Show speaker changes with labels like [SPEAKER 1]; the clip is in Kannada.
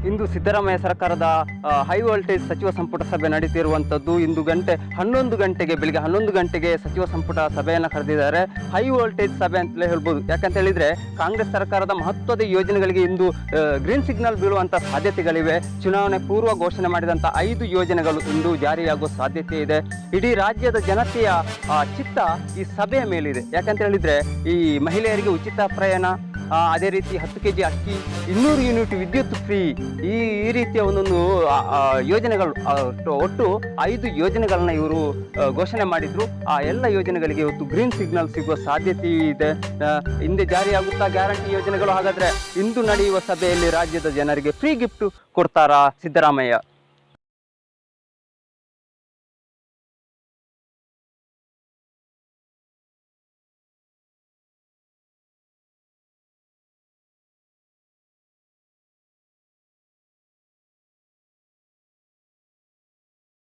[SPEAKER 1] ಇಂದು ಸಿದ್ದರಾಮಯ್ಯ ಸರ್ಕಾರದ ಹೈ ವೋಲ್ಟೇಜ್ ಸಚಿವ ಸಂಪುಟ ಸಭೆ ನಡೀತಿರುವಂಥದ್ದು. ಇಂದು ಬೆಳಿಗ್ಗೆ 11 ಗಂಟೆಗೆ ಸಚಿವ ಸಂಪುಟ ಸಭೆಯನ್ನು ಕರೆದಿದ್ದಾರೆ. ಹೈ ವೋಲ್ಟೇಜ್ ಸಭೆ ಅಂತಲೇ ಹೇಳ್ಬೋದು. ಯಾಕಂತ ಹೇಳಿದರೆ ಕಾಂಗ್ರೆಸ್ ಸರ್ಕಾರದ ಮಹತ್ವದ ಯೋಜನೆಗಳಿಗೆ ಇಂದು ಗ್ರೀನ್ ಸಿಗ್ನಲ್ ಬೀಳುವಂಥ ಸಾಧ್ಯತೆಗಳಿವೆ. ಚುನಾವಣೆ ಪೂರ್ವ ಘೋಷಣೆ ಮಾಡಿದಂಥ 5 ಯೋಜನೆಗಳು ಇಂದು ಜಾರಿಯಾಗುವ ಸಾಧ್ಯತೆ ಇದೆ. ಇಡೀ ರಾಜ್ಯದ ಜನತೆಯ ಚಿತ್ತ ಈ ಸಭೆಯ ಮೇಲಿದೆ. ಯಾಕಂತ ಹೇಳಿದರೆ ಈ ಮಹಿಳೆಯರಿಗೆ ಉಚಿತ ಪ್ರಯಾಣ, ಅದೇ ರೀತಿ 10 kg ಅಕ್ಕಿ, 200 ಯೂನಿಟ್ ವಿದ್ಯುತ್ ಫ್ರೀ, ಈ ರೀತಿಯ ಒಂದೊಂದು ಯೋಜನೆಗಳು, ಒಟ್ಟು 5 ಯೋಜನೆಗಳನ್ನ ಇವರು ಘೋಷಣೆ ಮಾಡಿದ್ರು. ಆ ಎಲ್ಲ ಯೋಜನೆಗಳಿಗೆ ಇವತ್ತು ಗ್ರೀನ್ ಸಿಗ್ನಲ್ ಸಿಗುವ ಸಾಧ್ಯತೆ ಇದೆ. ಹಿಂದೆ ಜಾರಿಯಾಗುತ್ತಾ ಗ್ಯಾರಂಟಿ ಯೋಜನೆಗಳು? ಹಾಗಾದ್ರೆ ಇಂದು ನಡೆಯುವ ಸಭೆಯಲ್ಲಿ ರಾಜ್ಯದ ಜನರಿಗೆ ಫ್ರೀ ಗಿಫ್ಟ್ ಕೊಡ್ತಾರಾ ಸಿದ್ದರಾಮಯ್ಯ?